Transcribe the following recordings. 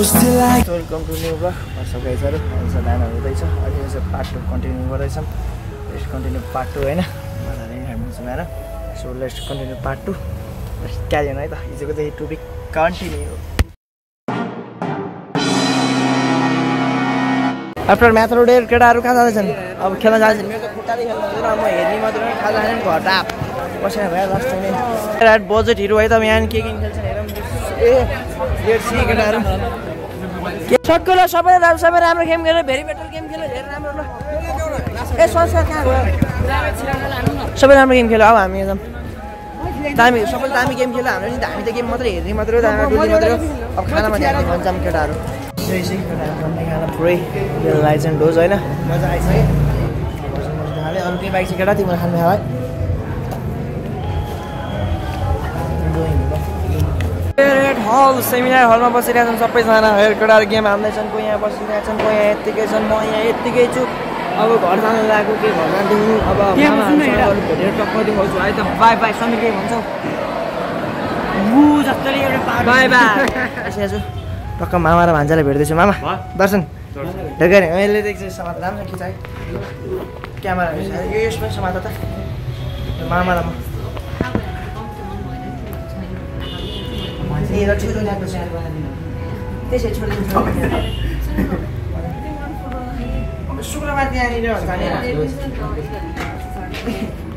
welcome to new blog गाइजहरु आज बिहान हुँदैछ अहिले चाहिँ पार्ट 2 कन्टिन्यू गर्दैछौँ लेट्स कन्टिन्यू पार्ट 2 हैन मजाले हामी बिहान so let's continue part 2 let's carry on है त हिजोको चाहिँ टपिक कन्टिन्यू आफ्टर म्याच रोडेर केटाहरु कहाँ जाँदैछन् अब खेल्न जान्छन् मेरो त खुट्टाले खेल्न हुँदैन म हेर्ने मात्र खाजा खाने घर टाप बसेर भए लास्ट टाइम रात बजेट हिरो है त यहाँ के खेल्छन् हेरौँ ए लेट्स सी केटाहरु सक्यो ल सबै राम्रो गेम खेल्यो भेरी बेटर गेम खेल्यो धेरै राम्रो ल ए संस्कार कहाँ गयो सबै राम्रो गेम खेल्यो अब हामी एकदम दामी सबै दामी गेम खेल्यो हामी त गेम मात्रै हेर्ने मात्रै हो डुल्ने मात्रै हो अब खानामा ध्यान दिनु भन्छौँ केटाहरु जैसे केटाहरु भन्ने खाना पुरै लाइसेन्स डोज हैन मजा आइछ है हाले अरु के बाइक छ केटा तिम्रो खानु है रेड हल सेमिनार हलमा बसिरहेका छन् सबैजना हेर केटाहरु गेम हाल्दैछन् कोही यहाँ बसिरहेका छन् कोही यहाँ यत्तिकै छन् म यहाँ यत्तिकै छु अब घर जान लागेको के घर जान्छु अब मामाहरुसँग भेटेर टक्क देखाउँछु है त बाइ बाइ समीर के भन्छौ मु जस्तै एउटा बाइ बाइ आइसकेको छु टक्क मामा र भान्जाले भेट्दैछु मामा दर्शन ढेगरे मैले देख्छु समात राम्रो खिचाइ क्यामेरा यो यसमा समात त मामा र म ए र छोरो ल्याएको छ त्यसै छोडिदिन्छ शुक्रबार त्यहाँनिर जाने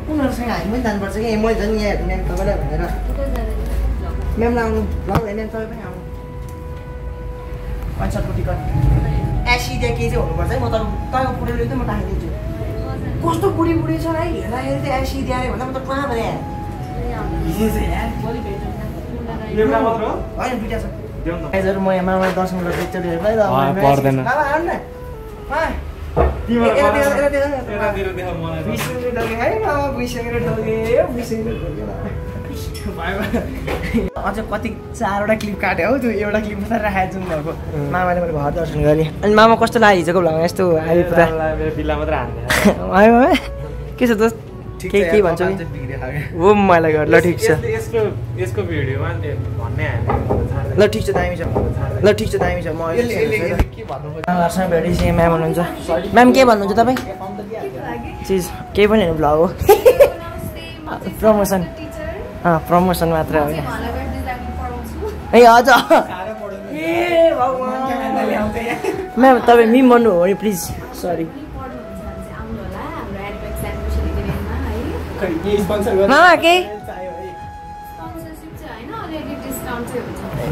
उनीहरूसँग हामी पनि जानुपर्छ कि मैले झन् यहाँ म्याम तपाईँलाई भनेर म्यामलाई आउनु ल म्याम तपाईँ पनि आउनु 500 टिकट एसिडिया के चाहिँ हुनुपर्छ है म तपाईँको पुरै त म राखिदिन्छु कस्तो बुढी छ है हेर्दाखेरि चाहिँ एसिडिया अरे भन्दा म त कहाँ भने एउटा मात्र हो हैन दुईटा छ गाइजहरु म यहाँ मामा 10 मिनेट एकचोटी हेर्दै ल पर्दैन मामा आउनु न मा तिम्रो एरा देख मलाई 20 मिनेट लगे है मामा 20 मिनेट लगे 20 मिनेट लगे बाइ बाइ अझ कति 4 वटा क्लिप काटे हौ त्यो एउटा क्लिप मात्र राखेको छु भएको मामाले मैले घर दर्शन गरे अनि मामा कस्तो लाग्यो हिजोको भ्लगमा यस्तो आइपुग्दा बिल्ला मात्र हान्ने है मामा के छ दोस्त के भन्छ ओ मलाई घर ल ठीक छ यसको भिडियोमा भन्ने हाल्ने ल ठीक छ दामी छ म के भन्नुहुन्छ भेटिसि म्याम हुनुहुन्छ म्याम के भन्नुहुन्छ तपाईँ चिज केही पनि हैन भ्लग हो प्रमोसन प्रमोसन मात्र हो ए हजुर ए भगवान म्याम तपाईँ मिम भन्नु हो नि प्लिज सरी मामा के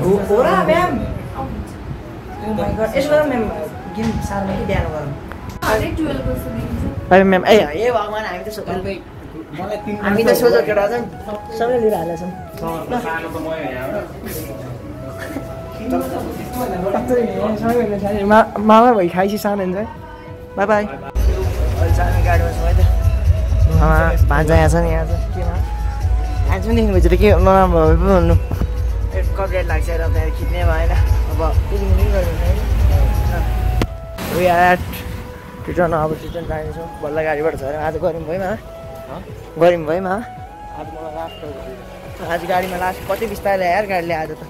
हो र म्याम ओ माय गॉड यसो गरौँ म्याम गेम सार्ने कि बिहान गरौँ अरे म्याम ए भगवान हामी त हामी त सोझो केटा छन् सबै लिएर हालेछौँ मामा भइ खाइसी सानो हुन्छ बाई बाई सानो गाडीमा छु है त मामा भान्जा यहाँ छ नि यहाँ छ केमा आजदेखि भित्र के नराम्रो भए पो भन्नु कपरेट लाग्छ र त्यहाँ खिच्ने भएन अब पिलिङ गरिदिनु वी आर एट रिटर्न अब रिटर्न जानेछौँ बल्ल गाडीबाट छ अरे आज गऱ्यौँ भइमा आज गाडीमा लास्ट कति बिस्तारै ल्याएर गाडीले आज त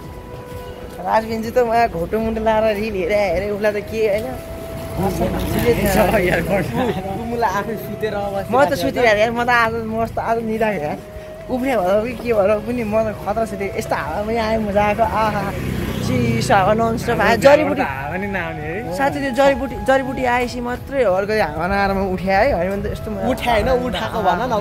लास्ट दिन चाहिँ त उहाँ घोटो मुन्टो लाएर रिल हेरे उसलाई त के होइन म त सुतिरहेको म त आज निदाएको उफ्रे भएर के भएर पनि म त खतरा सुतेँ यस्तो हावामै आयो मजा आएको आहा चिसो हावा ननस्टप आयो जडीबुटी साथी त्यो जडीबुटी आएपछि मात्रै हो अर्को हावा नआएर म उठ्याएँ है होइन भने त यस्तो उठाएन उठाएको भन न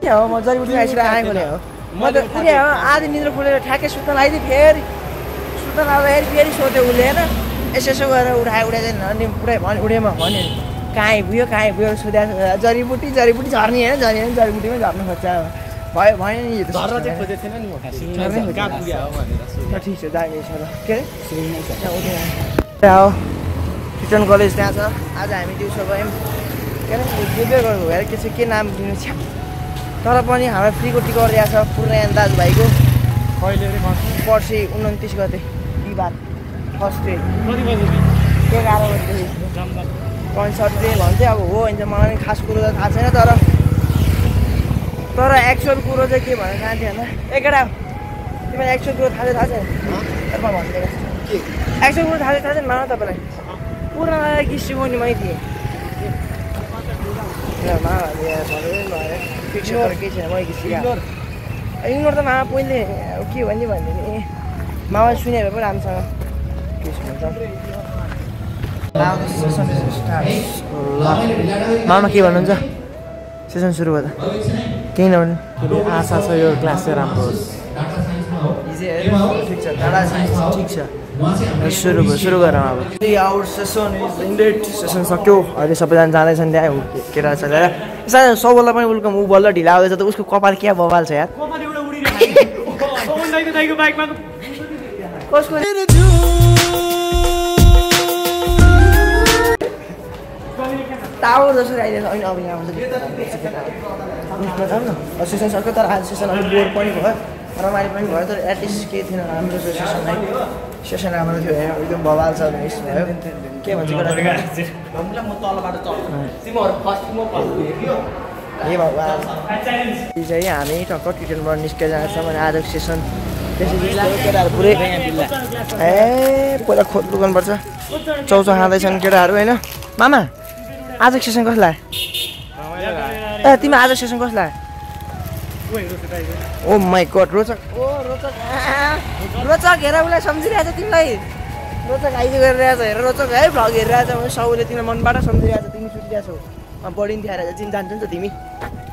हो म जडीबुटी आइसकेर आएको नै हो म त पुरै हो आधी निद्रा खुलेर ठ्याक्कै सुत्न लगाइदिएँ फेरि सुत्न लाग्दाखेरि फेरि सोध्यो उसले होइन यसो गरेर उठाए चाहिँ अनि पुरै भन्यो उडेमा भन्यो कहाँ आइपुग्यो सोध्या जडीबुटी झर्ने होइन जडीबुटीमै झर्नु खोज्छ भयो भएन नि ठिक छ दामी छ र के अरे हो रिटर्न कलेज त्यहाँ छ आज हामी दिउँसो गयौँ के अरे गर्नु हेर के नाम दिनु छ तर पनि हाम्रो फ्रीको टिकट दिएको छ पुर्यान दाजुभाइको कहिले पर्सि 29 गते बिहिबार फर्स्ट डे 11 बजे कन्सर्ट चाहिँ भन्थ्यो अब हो भने चाहिँ मलाई खास कुरो त थाहा छैन तर तर एक्चुअल कुरो चाहिँ के भन्न चाहन्थेँ भन्दा ए केटा तिमीलाई एक्चुअल कुरो थाहा छैन भनिदिएको एक्चुअल कुरो थाहा छैन मामा तपाईँलाई पुरानो गीत सिकाउने मै थिएँ मामाहरूले फिक्स गरेर केही छैन मै गीत सिकाएको इग्नोर त मामा पहिले के भनिदियो नि मामा सुने भए पनि राम्रोसँग मामा के भन्नुहुन्छ सेसन सुरु भयो त केही नभन्नु आशा छ यो क्लास चाहिँ राम्रो होस् ठिक छ ठिक छ सुरु गरौँ अब 3 hours session is indeed session सक्यो अहिले सबैजना जाँदैछन् त्यहाँ केटा छ सायद सबैलाई पनि वेलकम ऊ बल्ल ढिला आउँदैछ त उसको कपाल क्या बवाल छ यार टावर जसरी आइदिएछ अहिले अब यहाँ आउँछ सेसन सक्यो तर आज सेसन अलिक बोर पनि भयो रमाइलो पनि भयो तर एटलिस्ट केही थिएन राम्रो छ सेसन राम्रो थियो एकदम बवाल छ मिस भयो के भन्छ ए भगवान् चाहिँ हामी टक्क ट्युटनबाट निस्केर जाँदैछौँ भने आजको सेसन त्यसरी केटाहरू पुरै ए पहिला खोज्नु गर्नुपर्छ चौचौ खाँदैछन् केटाहरू होइन मामा आजको सेसन कसलाई ए तिमी आजको सेसन कसलाई ओ माई गड रोचक हेर उसलाई सम्झिरहेछ तिमीलाई रोचक आइज गरिरहेछ हेर रोचक है भ्लग हेरिरहेछ सबैले तिमीलाई मनबाट सम्झिरहेछ तिमी सुटिरहेछौ बढी नि थिएर तिमी जान्छौ नि त तिमी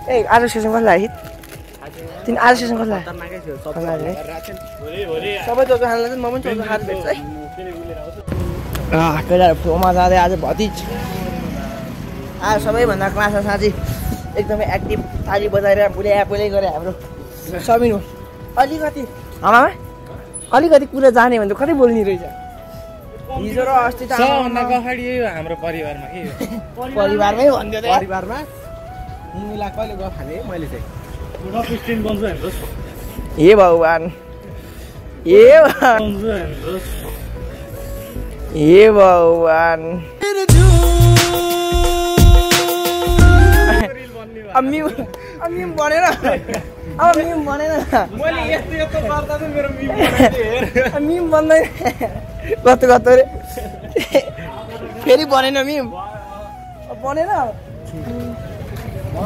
ए आजको सेसन कसलाई तिमी आज सेसन कसलाई सबै चौचौ खानलाई चाहिँ म पनि चौचौ खानु भेट्छु है केटाहरू फ्लोमा जाँदै आज भतिज आज सबैभन्दा क्लासमा साँच्ची एकदमै एक्टिभ ताली बजाएर पुलै गरे हाम्रो सबिन हो अलिकति अलिकति कुरा जाने भने त कतै बोल्ने रहेछ हिजो र अस्ति त हाम्रो परिवारमा के परिवारमै भन्दियो त परिवारमा तिमीलाई कहिले गफ हाले मैले चाहिँ ए भगवान् मिम बनेन मैले यस्तो गर्दा चाहिँ मेरो मिम बन्दैन कस्तो रे फेरि बनेन मिम बनेन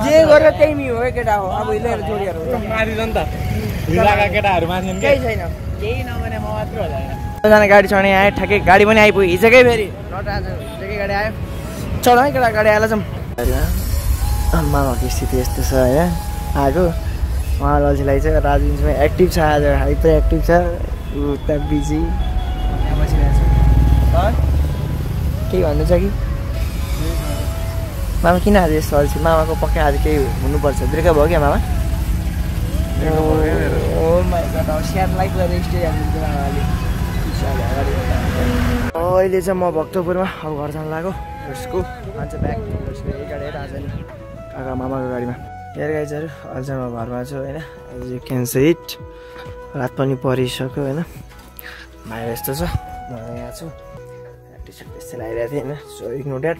जे गरेर त्यही मिम हो केटा हो अब हिँडेर जोडीहरू मारिन्छ नि त भिलाका केटाहरू मान्छन् केही छैन केही नगरे म मात्र हो सबैजना गाडी चढ्ने आयो ठ्याक्कै गाडी पनि आइपुग्यो हिजोकै फेरि हिजोकै गाडी आयो चढौँ है केटा गाडी आएर जाउँ मामाको स्थिति यस्तो छ होइन आएको उहाँ लल्छीलाई चाहिँ राजनीतिमा एक्टिभ छ आज हाइपर एक्टिभ छ उता बिजी बसिरहेको छ केही भन्नु छ कि मामा किन आज यस्तो अल्छी मामाको पक्कै आज केही हुनुपर्छ ब्रेकअप भयो क्या मामा स्याट लाइक गरेर स्टे हाल्नुहुन्छ मामाले अहिले चाहिँ म भक्तपुरमा अब घर जानु लाग्यो उसको मान्छे ब्याग गाडी आज नि काका मामाको गाडीमा हेर गाइजहरू अझ म घरमा छु होइन as you can see it रात पनि परिसक्यो होइन भाइ यस्तो छ म यहाँ छु टी सर्ट त्यस्तै लगाइरहेको थिएँ होइन सो इग्नोर द्याट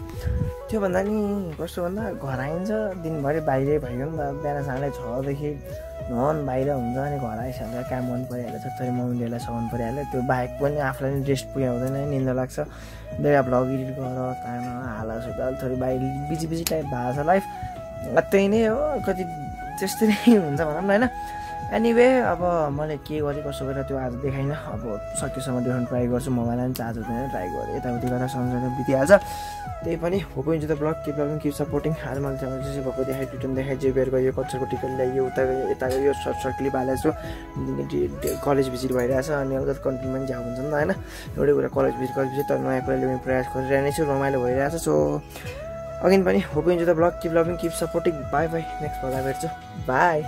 त्योभन्दा नि कस्तो भन्दा घर आइन्छ दिनभरि बाहिरै भयो नि त बिहान साढे 6 देखि नन बाहिर हुन्छ अनि घर आइसकेर काम मन परिहाल्छ छोरी मम्मीलाई सघाउनु परिहाल्यो त्यो बाहेक पनि आफूलाई नि रेस्ट पुग्याउँदैन निन्दा लाग्छ बेला भ्लग एडिट गर तामा हाला सुताल थोरै बाहिर बिजी टाइप भएको छ लाइफ त्यही नै हो कति त्यस्तै नै हुन्छ भनौँ न होइन एनिवे अब मैले के गरेँ कसो गरेर त्यो आज देखाइनँ अब सकेसम्म देखाउनु ट्राई गर्छु मोबाइलमा पनि चार्ज हुँदैन ट्राई गरेँ यताउति गरेर सम्झाउनु बितिहाल्छ त्यही पनि hope enjoy the blog keep loving keep supporting आज मैले चाहिँ भएको देखाएँ ट्युटन देखाएँ जे बेर गयो कल्चरको टिकट ल्यायो उता गयो यता गयो सर्ट क्लिप हालेको छु कलेज भिजिट भइरहेछ अनि अलिकति कन्टेन्ट पनि झ्याउ हुन्छ नि त होइन एउटै कुरा कलेज भिजिट तर नयाँ कुरा ल्याउने प्रयास गरिरहेको नै छु रमाइलो भइरहेछ सो अगेन पनि hope enjoy the blog keep loving keep supporting bye next भ्लगमा भेट्छु बाई